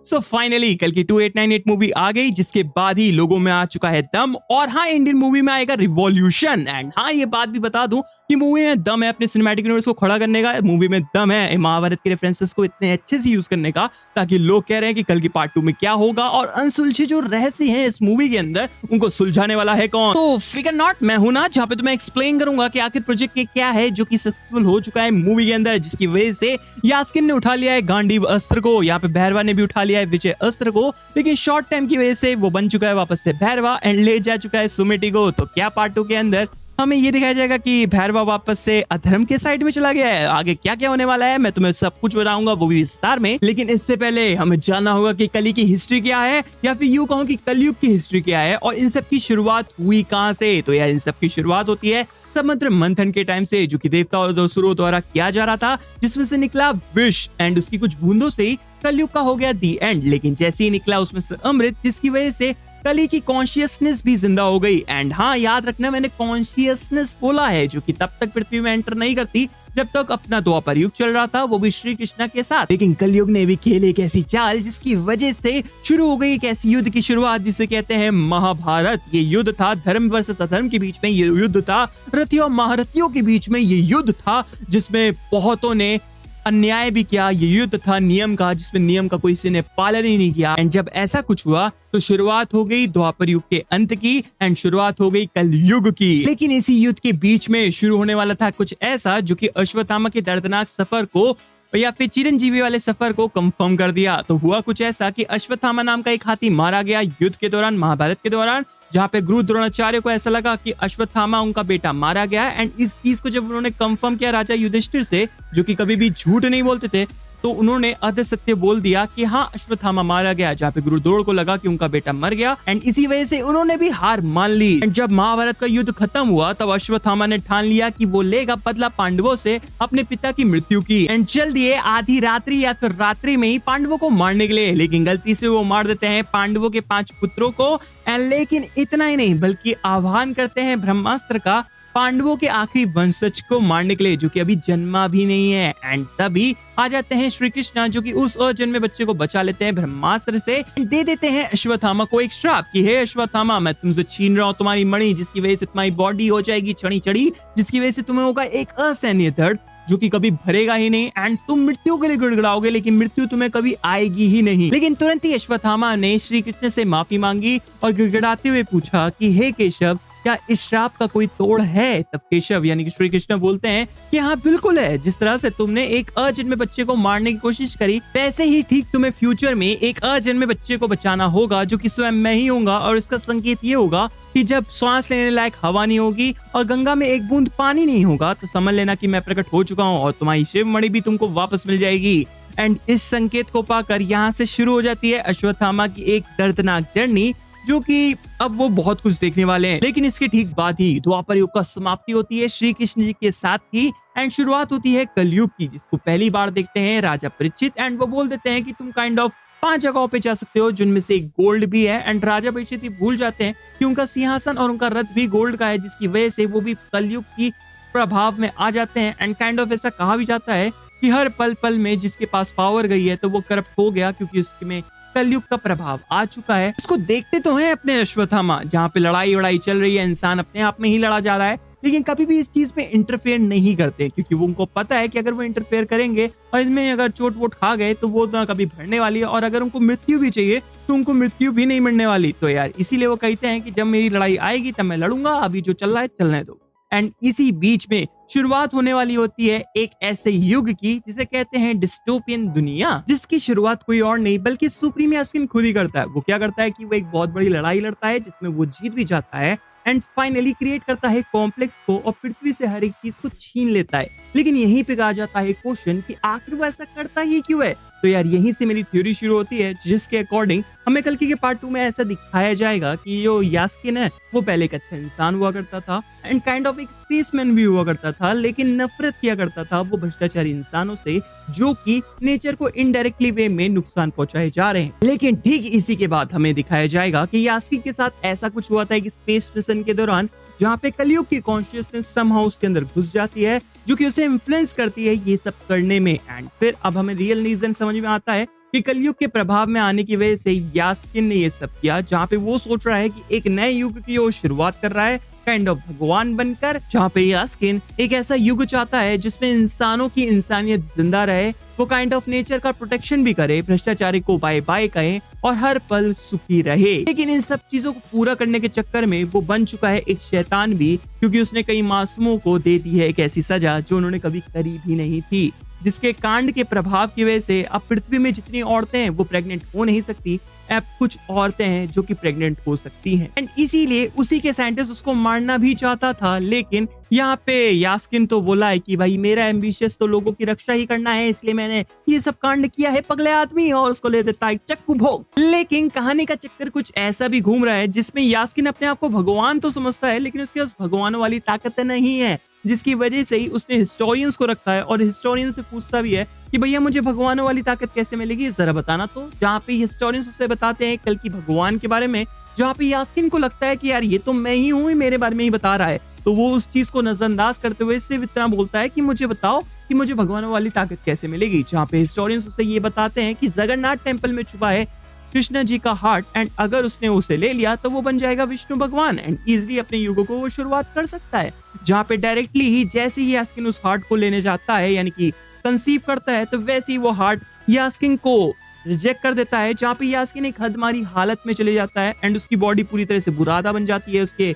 So finally कल की 2898 movie आ गई, जिसके बाद ही लोगों में आ चुका है दम। और हाँ, इंडियन मूवी में आएगा रिवॉल्यूशन। एंड हाँ, ये बात भी बता दूं कि मूवी में दम है अपने सिनेमैटिक यूनिवर्स को खड़ा करने का। मूवी में दम है महाभारत के रेफरेंसेस को इतने अच्छे से यूज करने का, ताकि लोग कह रहे हैं कि कल की पार्ट 2 में क्या होगा और अनसुलझे जो रहस्य हैं इस मूवी के अंदर, उनको सुलझाने वाला है कौन। तो फिकर नॉट, मैं हूं ना, जहाँ पे तुम्हें एक्सप्लेन करूंगा कि आखिर प्रोजेक्ट के क्या है जो कि सक्सेसफुल हो चुका है मूवी के अंदर, जिसकी वजह से यास्किन ने उठा लिया है गांडीव अस्त्र को, यहाँ पे भैरवा ने भी उठा लिया है विजय अस्त्र को, लेकिन शॉर्ट टाइम की वजह से वो बन चुका है वापस से भैरवा एंड ले जा चुका है सुमिटी को। तो क्या पार्ट 2 के अंदर हमें ये दिखाया जाएगा कि भैरवा वापस से अधर्म के साइड में चला गया है? आगे क्या क्या होने वाला है मैं तुम्हें सब कुछ बताऊंगा, वो भी विस्तार में। लेकिन इससे पहले हमें जानना होगा कि कली की हिस्ट्री क्या है, या फिर यूं कहूं कि कलयुग की हिस्ट्री क्या है, और इन सब की शुरुआत हुई कहां से। तो यार, इन सब की शुरुआत होती है समुद्र मंथन के टाइम से, जो कि देवता और असुरों द्वारा किया जा रहा था, जिसमें से निकला विष एंड उसकी कुछ बूंदों से ही कलयुग का हो गया दी एंड। लेकिन जैसे ही निकला उसमें से अमृत, जिसकी वजह से कली की कॉन्शियसनेस भी जिंदा हो गई। एंड हाँ, याद रखना मैंने कॉन्शियसनेस बोला है, जो कि तब तक पृथ्वी में एंटर नहीं करती जब तक अपना द्वापर युग चल रहा था, वो भी श्री कृष्णा के साथ। लेकिन कलयुग ने भी खेले एक ऐसी चाल जिसकी वजह से शुरू हो गई एक ऐसी युद्ध की शुरुआत जिसे कहते हैं महाभारत। ये युद्ध था धर्म वर्सेस अधर्म के बीच में, ये युद्ध था रथियों और महारथियों के बीच में, ये युद्ध था जिसमें बहुतों ने अन्याय भी किया, ये युद्ध था नियम का जिसमें नियम का कोई किसी ने पालन ही नहीं किया। एंड जब ऐसा कुछ हुआ तो शुरुआत हो गई द्वापर युग के अंत की एंड शुरुआत हो गई कलयुग की। लेकिन इसी युद्ध के बीच में शुरू होने वाला था कुछ ऐसा जो कि अश्वत्थामा के दर्दनाक सफर को या फिर चिरंजीवी वाले सफर को कंफर्म कर दिया। तो हुआ कुछ ऐसा कि अश्वत्थामा नाम का एक हाथी मारा गया युद्ध के दौरान, महाभारत के दौरान, जहाँ पे गुरु द्रोणाचार्य को ऐसा लगा कि अश्वत्थामा उनका बेटा मारा गया। एंड इस चीज को जब उन्होंने कंफर्म किया राजा युधिष्ठिर से, जो कि कभी भी झूठ नहीं बोलते थे, तो उन्होंने अर्ध सत्य बोल दिया कि हाँ, अश्वत्थामा मारा गया, जहाँ पे गुरु द्रोण को लगा कि उनका बेटा मर गया। एंड इसी वजह से उन्होंने भी हार मान ली। एंड जब महाभारत का युद्ध खत्म हुआ तब अश्वत्थामा ने ठान लिया कि वो लेगा बदला पांडवों से अपने पिता की मृत्यु की। एंड चल दिए आधी रात्रि या फिर रात्रि में ही पांडवों को मारने के लिए। लेकिन गलती से वो मार देते हैं पांडवों के 5 पुत्रों को। एंड लेकिन इतना ही नहीं, बल्कि आह्वान करते हैं ब्रह्मास्त्र का पांडवों के आखिरी वंशज को मारने के लिए, जो कि अभी जन्मा भी नहीं है। एंड तभी आ जाते हैं श्री कृष्णा, जो कि उस अजन्मे बच्चे को बचा लेते हैं ब्रह्मास्त्र से। दे देते हैं अश्वत्थामा को एक श्राप कि हे अश्वत्थामा, मैं तुमसे छीन रहा हूँ तुम्हारी मणि, जिसकी वजह से तुम्हारी बॉडी हो जाएगी छड़ी छड़ी, जिसकी वजह से तुम्हें होगा एक असहनीय दर्द जो कि कभी भरेगा ही नहीं। एंड तुम मृत्यु के लिए गिड़गिड़ाओगे, लेकिन मृत्यु तुम्हें कभी आएगी ही नहीं। लेकिन तुरंत ही अश्वत्थामा ने श्री कृष्ण से माफी मांगी और गिड़गिड़ाते हुए पूछा कि हे केशव, क्या इस श्राप का कोई तोड़ है? तब केशव यानी कि श्री कृष्ण बोलते हैं कि हाँ, बिल्कुल है। जिस तरह से तुमने एक अजन्मे बच्चे को मारने की कोशिश करी, वैसे ही ठीक तुम्हें फ्यूचर में एक अजन्मे बच्चे को बचाना होगा, जो कि स्वयं मैं ही होगा। और इसका संकेत ये होगा कि जब सांस लेने लायक हवा नहीं होगी और गंगा में एक बूंद पानी नहीं होगा, तो समझ लेना कि मैं प्रकट हो चुका हूँ और तुम्हारी शिव मणि भी तुमको वापस मिल जाएगी। एंड इस संकेत को पाकर यहाँ से शुरू हो जाती है अश्वत्थामा की एक दर्दनाक जर्नी, जो कि अब वो बहुत कुछ देखने वाले हैं। लेकिन इसके ठीक बाद ही द्वापर युग का समाप्ति होती है श्री कृष्ण जी के साथ ही, एंड शुरुआत होती है कलयुग की, जिसको पहली बार देखते हैं राजा परीक्षित। एंड वो बोल देते हैं कि तुम काइंड ऑफ 5 जगहों पे जा सकते हो, जिनमें से एक गोल्ड भी है। एंड राजा परीक्षित ही भूल जाते हैं कि उनका सिंहासन और उनका रथ भी गोल्ड का है, जिसकी वजह से वो भी कलयुग की प्रभाव में आ जाते हैं। एंड काइंड ऑफ ऐसा कहा भी जाता है कि हर पल पल में जिसके पास पावर गई है तो वो करप्ट हो गया, क्योंकि उसमें कलयुग का प्रभाव आ चुका है। इसको देखते तो हैं अपने अश्वत्थामा, जहाँ पे लड़ाई चल रही है, इंसान अपने आप में ही लड़ा जा रहा है, लेकिन कभी भी इस चीज में इंटरफेयर नहीं करते, क्योंकि वो उनको पता है कि अगर वो इंटरफेयर करेंगे और इसमें अगर चोट वोट खा गए तो वो ना कभी भरने वाली है, और अगर उनको मृत्यु भी चाहिए तो उनको मृत्यु भी नहीं मिलने वाली। तो यार, इसीलिए वो कहते हैं कि जब मेरी लड़ाई आएगी तब मैं लड़ूंगा, अभी जो चल रहा है चलने दो। एंड इसी बीच में शुरुआत होने वाली होती है एक ऐसे युग की जिसे कहते हैं डिस्टोपियन दुनिया, जिसकी शुरुआत कोई और नहीं बल्कि सुप्रीम यास्किन खुद ही करता है। वो क्या करता है कि वो एक बहुत बड़ी लड़ाई लड़ता है, जिसमें वो जीत भी जाता है एंड फाइनली क्रिएट करता है कॉम्प्लेक्स को और पृथ्वी से हर एक चीज को छीन लेता है। लेकिन यहीं पे आ जाता है क्वेश्चन कि आखिर वो ऐसा करता ही क्यों है। तो यार, यहीं से मेरी थ्योरी शुरू होती है, जिसके अकॉर्डिंग हमें कल के पार्ट 2 में ऐसा दिखाया जाएगा कि जो यास्किन है वो पहले एक अच्छा इंसान हुआ करता था एंड काइंड ऑफ एक स्पेसमैन भी हुआ करता था, लेकिन नफरत किया करता था वो भ्रष्टाचारी इंसानों से, जो कि नेचर को इनडायरेक्टली वे में नुकसान पहुंचाए जा रहे हैं। लेकिन ठीक इसी के बाद हमें दिखाया जाएगा कि यास्किन के साथ ऐसा कुछ हुआ था एक स्पेस मिशन के दौरान, जहाँ पे कलयुग की कॉन्शियसनेस समहाउ उसके अंदर घुस जाती है, जो कि उसे इन्फ्लुएंस करती है ये सब करने में। एंड फिर अब हमें रियल रीजन समझ में आता है कि कलयुग के प्रभाव में आने की वजह से यास्किन ने ये सब किया, जहाँ पे वो सोच रहा है कि एक नए युग की वो शुरुआत कर रहा है काइंड ऑफ भगवान बनकर, जहाँ पे यास्किन एक ऐसा युग चाहता है जिसमें इंसानों की इंसानियत जिंदा रहे, वो काइंड ऑफ नेचर का प्रोटेक्शन भी करे, भ्रष्टाचारी को बाय बाय कहे और हर पल सुखी रहे। लेकिन इन सब चीजों को पूरा करने के चक्कर में वो बन चुका है एक शैतान भी, क्योंकि उसने कई मासूमों को दे दी है एक ऐसी सजा जो उन्होंने कभी करी भी नहीं थी, जिसके कांड के प्रभाव की वजह से अब पृथ्वी में जितनी औरतें हैं वो प्रेग्नेंट हो नहीं सकती, अब कुछ औरतें हैं जो कि प्रेग्नेंट हो सकती हैं। एंड इसीलिए उसी के साइंटिस्ट उसको मारना भी चाहता था, लेकिन यहाँ पे यास्किन तो बोला है कि भाई मेरा एम्बिशियस तो लोगों की रक्षा ही करना है, इसलिए मैंने ये सब कांड किया है पगले आदमी, और उसको ले देता है चक्कू भोग। लेकिन कहानी का चक्कर कुछ ऐसा भी घूम रहा है जिसमें यास्किन अपने आप को भगवान तो समझता है, लेकिन उसके पास भगवानों वाली ताकत नहीं है, जिसकी वजह से ही उसने हिस्टोरियंस को रखा है और हिस्टोरियंस से पूछता भी है कि भैया मुझे भगवानों वाली ताकत कैसे मिलेगी, जरा बताना। तो जहाँ पे हिस्टोरियंस उससे बताते हैं कल की भगवान के बारे में, जहाँ पे यास्किन को लगता है कि यार ये तो मैं ही हूँ, मेरे बारे में ही बता रहा है, तो वो उस चीज को नजरअंदाज करते हुए इससे इतना बोलता है कि मुझे बताओ कि मुझे भगवानों वाली ताकत कैसे मिलेगी। जहाँ पे हिस्टोरियंस उसे ये बताते हैं कि जगन्नाथ टेम्पल में छुपा है कृष्ण जी का हार्ट, एंड अगर उसने उसे ले लिया तो वो बन जाएगा विष्णु भगवान एंड इजिली अपने युग को वो शुरुआत कर सकता है। जहाँ पे डायरेक्टली ही जैसे ही यास्किन उस हार्ट को लेने जाता है, यानी कि कंसीव करता है, तो वैसे ही वो हार्ट यास्किन को रिजेक्ट कर देता है, जहाँ पे यास्किन एक हदमारी हालत में चले जाता है एंड उसकी बॉडी पूरी तरह से बुरादा बन जाती है, उसके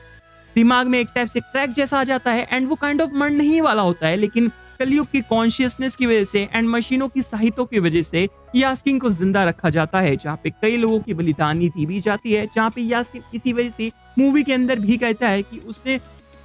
दिमाग में एक टाइप से क्रैक जैसा आ जाता है एंड वो काइंड ऑफ मरने ही वाला होता है, लेकिन कलयुग की कॉन्शियसनेस की वजह से एंड मशीनों की सहायता की वजह से यास्किन को जिंदा रखा जाता है, जहाँ पे कई लोगों की बलिदानी दी भी जाती है, जहाँ पे यास्किन इसी वजह से मूवी के अंदर भी कहता है कि उसने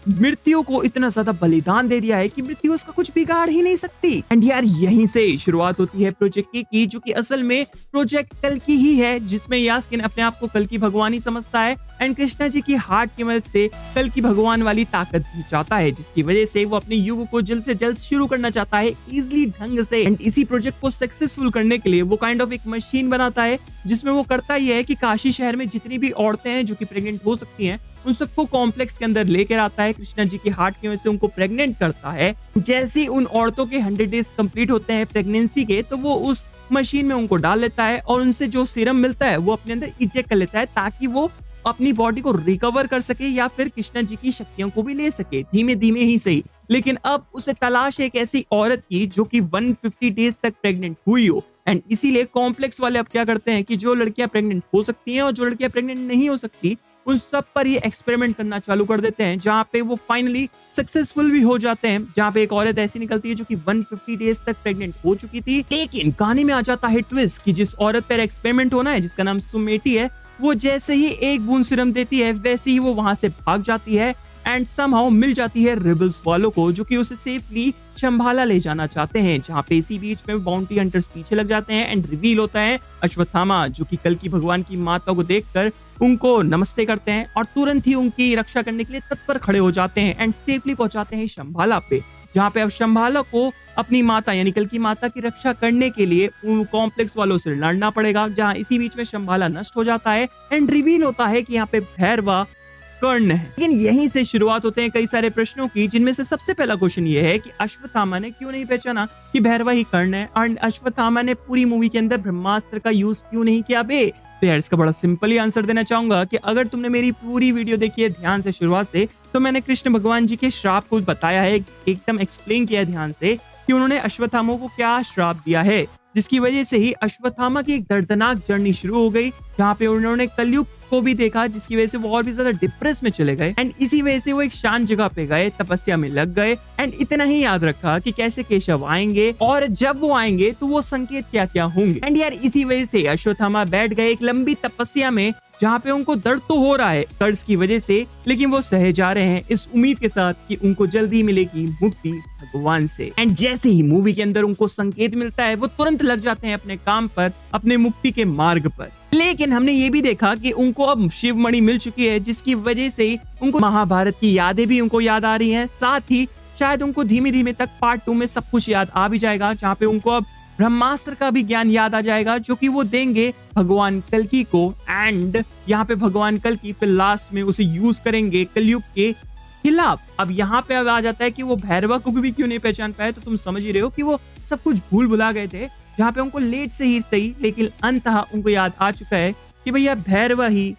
मृत्यु को इतना ज्यादा बलिदान दे दिया है कि मृत्यु उसका कुछ बिगाड़ ही नहीं सकती। एंड यार यहीं से शुरुआत होती है प्रोजेक्ट की जो कि असल में प्रोजेक्ट कल की ही है, जिसमें यास्किन अपने आप को कल की भगवान ही समझता है एंड कृष्णा जी की हार्ट की मदद से कल की भगवान वाली ताकत भी चाहता है, जिसकी वजह से वो अपने युग को जल्द से जल्द शुरू करना चाहता है इजिली ढंग से। एंड इसी प्रोजेक्ट को सक्सेसफुल करने के लिए वो काइंड ऑफ एक मशीन बनाता है, जिसमें वो करता ही है कि काशी शहर में जितनी भी औरतें हैं जो कि प्रेग्नेंट हो सकती हैं उन सबको कॉम्प्लेक्स के अंदर लेकर आता है, कृष्णा जी की हार्ट की वजह से उनको प्रेग्नेंट करता है। जैसे ही उन औरतों के 100 डेज कंप्लीट होते हैं प्रेगनेंसी के, तो वो उस मशीन में उनको डाल लेता है और उनसे जो सीरम मिलता है वो अपने अंदर इजेक्ट कर लेता है, ताकि वो अपनी बॉडी को रिकवर कर सके या फिर कृष्णा जी की शक्तियों को भी ले सके, धीमे धीमे ही सही। लेकिन अब उसे तलाश है एक ऐसी औरत की जो कि 150 डेज तक प्रेग्नेंट हुई हो, एंड इसीलिए कॉम्प्लेक्स वाले अब क्या करते हैं कि जो लड़कियां प्रेग्नेंट हो सकती हैं और जो लड़कियां प्रेग्नेंट नहीं हो सकती उन सब पर ही एक्सपेरिमेंट करना चालू कर देते हैं, जहाँ पे वो फाइनली सक्सेसफुल भी हो जाते हैं। जहाँ पे एक औरत ऐसी निकलती है जो कि 150 डेज तक प्रेग्नेंट हो चुकी थी। लेकिन कहानी में आ जाता है ट्विस्ट कि जिस औरत पर एक्सपेरिमेंट होना है, जिसका नाम सुमेटी है, वो जैसे ही एक बूंद सीरम देती है वैसे ही वो वहां से भाग जाती है एंड समहाउ मिल जाती है रिबल्स वालों को, जो कि उसे सेफली शंभाला ले जाना चाहते हैं। जहाँ पे इसी बीच में बाउंटी हंटर्स पीछे लग जाते हैं एंड रिवील होता है अश्वत्थामा, जो कि कल की भगवान की माता को देखकर उनको नमस्ते करते हैं और तुरंत ही उनकी रक्षा करने के लिए तत्पर खड़े हो जाते हैं एंड सेफली पहुंचाते हैं शंभाला पे, जहाँ पे अब शंभाला को अपनी माता यानी कल की माता की रक्षा करने के लिए कॉम्प्लेक्स वालों से लड़ना पड़ेगा। जहाँ इसी बीच में शंभाला नष्ट हो जाता है एंड रिवील होता है कि यहाँ पे भैरवा कर्ण है। लेकिन यहीं से शुरुआत होते हैं कई सारे प्रश्नों की, जिनमें से सबसे पहला क्वेश्चन ये है कि अश्वत्थामा ने क्यों नहीं पहचाना कि भैरवा ही कर्ण है, और अश्वत्थामा ने पूरी मूवी के अंदर ब्रह्मास्त्र का यूज क्यों नहीं किया बे। तो यार इसका बड़ा सिंपल ही आंसर देना चाहूंगा कि अगर तुमने मेरी पूरी वीडियो देखी है ध्यान से शुरुआत से, तो मैंने कृष्ण भगवान जी के श्राप को बताया है, एकदम एक्सप्लेन किया है ध्यान से कि उन्होंने अश्वत्थामा को क्या श्राप दिया है, जिसकी वजह से ही अश्वत्थामा की एक दर्दनाक जर्नी शुरू हो गई, जहाँ पे उन्होंने कलयुग को भी देखा, जिसकी वजह से वो और भी ज्यादा डिप्रेस में चले गए एंड इसी वजह से वो एक शांत जगह पे गए, तपस्या में लग गए एंड इतना ही याद रखा कि कैसे केशव आएंगे और जब वो आएंगे तो वो संकेत क्या क्या होंगे। एंड यार इसी वजह से अश्वत्थामा बैठ गए एक लंबी तपस्या में, जहाँ पे उनको दर्द तो हो रहा है कर्ज की वजह से, लेकिन वो सहे जा रहे हैं इस उम्मीद के साथ कि उनको जल्दी मिलेगी मुक्ति भगवान से। एंड जैसे ही मूवी के अंदर उनको संकेत मिलता है वो तुरंत लग जाते हैं अपने काम पर, अपने मुक्ति के मार्ग पर। लेकिन हमने ये भी देखा कि उनको अब शिव मणि मिल चुकी है, जिसकी वजह से ही उनको महाभारत की यादें भी उनको याद आ रही हैं, साथ ही शायद उनको धीमे धीमे तक पार्ट 2 में सब कुछ याद आ भी जाएगा, जहाँ पे उनको अब ब्रह्मास्त्र का भी ज्ञान याद आ जाएगा, जो कि वो देंगे भगवान कल्कि को। एंड यहाँ पे भगवान कल्कि फिर लास्ट में उसे यूज करेंगे कलयुग के खिलाफ। अब यहाँ पे आ जाता है कि वो भैरवा को भी क्यों नहीं पहचान पाए, तो तुम समझ ही रहे हो कि वो सब कुछ भूल भुला गए थे जहाँ पे उनको लेट से ही सही लेकिन अंततः उनको याद आ चुका है कि भैया भैरवा ही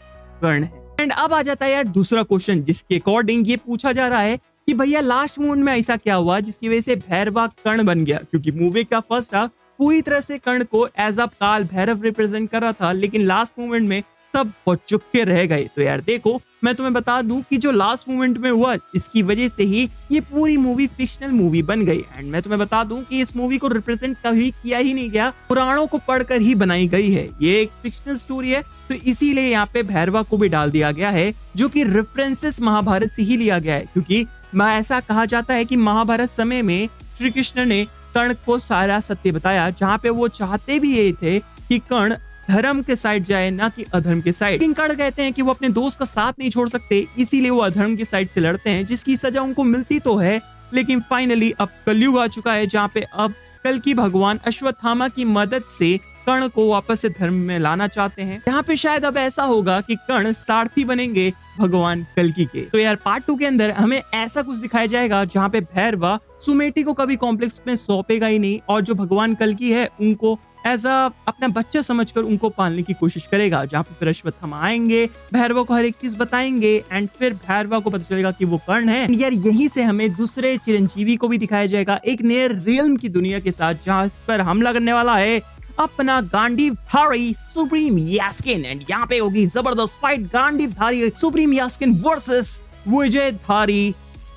कर्ण है। एंड अब आ जाता है यार दूसरा क्वेश्चन, जिसके अकॉर्डिंग ये पूछा जा रहा है कि भैया लास्ट मोमेंट में ऐसा क्या हुआ जिसकी वजह से भैरवा कर्ण बन गया, क्योंकि मूवी का फर्स्ट हाफ पूरी तरह से कर्ण को एज अ काल भैरव रिप्रेजेंट कर रहा था, लेकिन लास्ट मोमेंट में सब हो चुके रह गए। तो यार देखो, मैं तुम्हें बता दूं कि जो लास्ट मोमेंट में हुआ इसकी वजह से ही ये पूरी मूवी फिक्शनल मूवी बन गई। एंड मैं तुम्हें बता दूं कि इस मूवी को रिप्रेजेंट कभी किया ही नहीं गया, पुराणों को पढ़कर ही बनाई गई है। ये एक फिक्शनल स्टोरी है, तो इसीलिए यहाँ पे भैरवा को भी डाल दिया गया है, जो कि रेफरेंसेस महाभारत से ही लिया गया है। क्योंकि ऐसा कहा जाता है कि महाभारत समय में श्री कृष्ण ने कर्ण को सारा सत्य बताया, जहाँ पे वो चाहते भी ये थे कि कर्ण धर्म के साइड जाए, ना कि अधर्म के साइड। लेकिन कर्ण कहते हैं कि वो अपने दोस्त का साथ नहीं छोड़ सकते, इसीलिए वो अधर्म की साइड से लड़ते हैं, जिसकी सजा उनको मिलती तो है। लेकिन फाइनली अब कलयुग आ चुका है, जहाँ पे अब कल्कि भगवान अश्वत्थामा की मदद से कर्ण को वापस से धर्म में लाना चाहते हैं। यहाँ पे शायद अब ऐसा होगा कि कर्ण सारथी बनेंगे भगवान कल्कि के। तो यार पार्ट 2 के अंदर हमें ऐसा कुछ दिखाया जाएगा जहाँ पे भैरवा सुमेटी को कभी कॉम्प्लेक्स में सौंपेगा ही नहीं, और जो भगवान कल्कि है उनको एज अपना बच्चा समझकर उनको पालने की कोशिश करेगा। जहाँ पे फिर अश्वत्थामा आएंगे, भैरवा को हर एक चीज बताएंगे, एंड फिर भैरवा को पता चलेगा कि वो कर्ण है। यार यहीं से हमें दूसरे चिरंजीवी को भी दिखाया जाएगा एक नए रियल्म की दुनिया के साथ, जहाँ इस पर हमला करने वाला है अपना गांडीवधारी सुप्रीम यास्किन। एंड यहाँ पे होगी जबरदस्त फाइट गांडीवधारी सुप्रीम यास्किन वर्सेस विजयधारी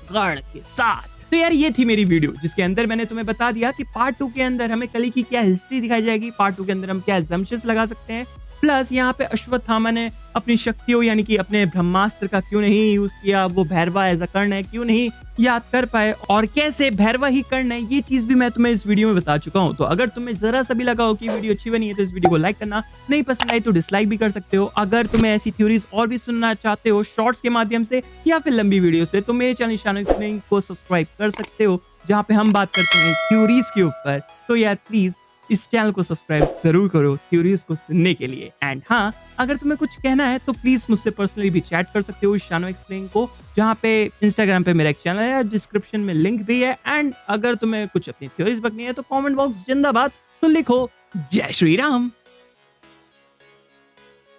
कर्ण के साथ। तो यार ये थी मेरी वीडियो, जिसके अंदर मैंने तुम्हें बता दिया कि पार्ट 2 के अंदर हमें कली की क्या हिस्ट्री दिखाई जाएगी, पार्ट 2 के अंदर हम क्या assumptions लगा सकते हैं, प्लस यहाँ पे अश्वत्थामा ने अपनी शक्तियों यानी कि अपने ब्रह्मास्त्र का क्यों नहीं यूज किया, वो भैरवा एज अ कर्ण है क्यों नहीं याद कर पाए, और कैसे भैरवा ही कर्ण है, ये चीज भी मैं तुम्हें इस वीडियो में बता चुका हूँ। तो अगर तुम्हें जरा सा भी लगा हो कि वीडियो अच्छी बनी है तो इस वीडियो को लाइक करना, नहीं पसंद आई तो डिसलाइक भी कर सकते हो। अगर तुम्हें ऐसी थ्योरीज और भी सुनना चाहते हो शॉर्ट्स के माध्यम से या फिर लंबी वीडियो से, तो मेरे चैनल शानो एक्सप्लेनिंग को सब्सक्राइब कर सकते हो, जहाँ पे हम बात करते हैं थ्योरीज के ऊपर। तो यार प्लीज इस चैनल को सब्सक्राइब जरूर करो थ्योरीज को सुनने के लिए। एंड हाँ, अगर तुम्हें कुछ कहना है तो प्लीज मुझसे पर्सनली भी चैट कर सकते हो शानो एक्सप्लेन को, जहाँ पे इंस्टाग्राम पे मेरा एक चैनल है, डिस्क्रिप्शन में लिंक भी है। एंड अगर तुम्हें कुछ अपनी थ्योरीज बकनी है तो कमेंट बॉक्स जिंदाबाद तो लिखो जय श्री राम।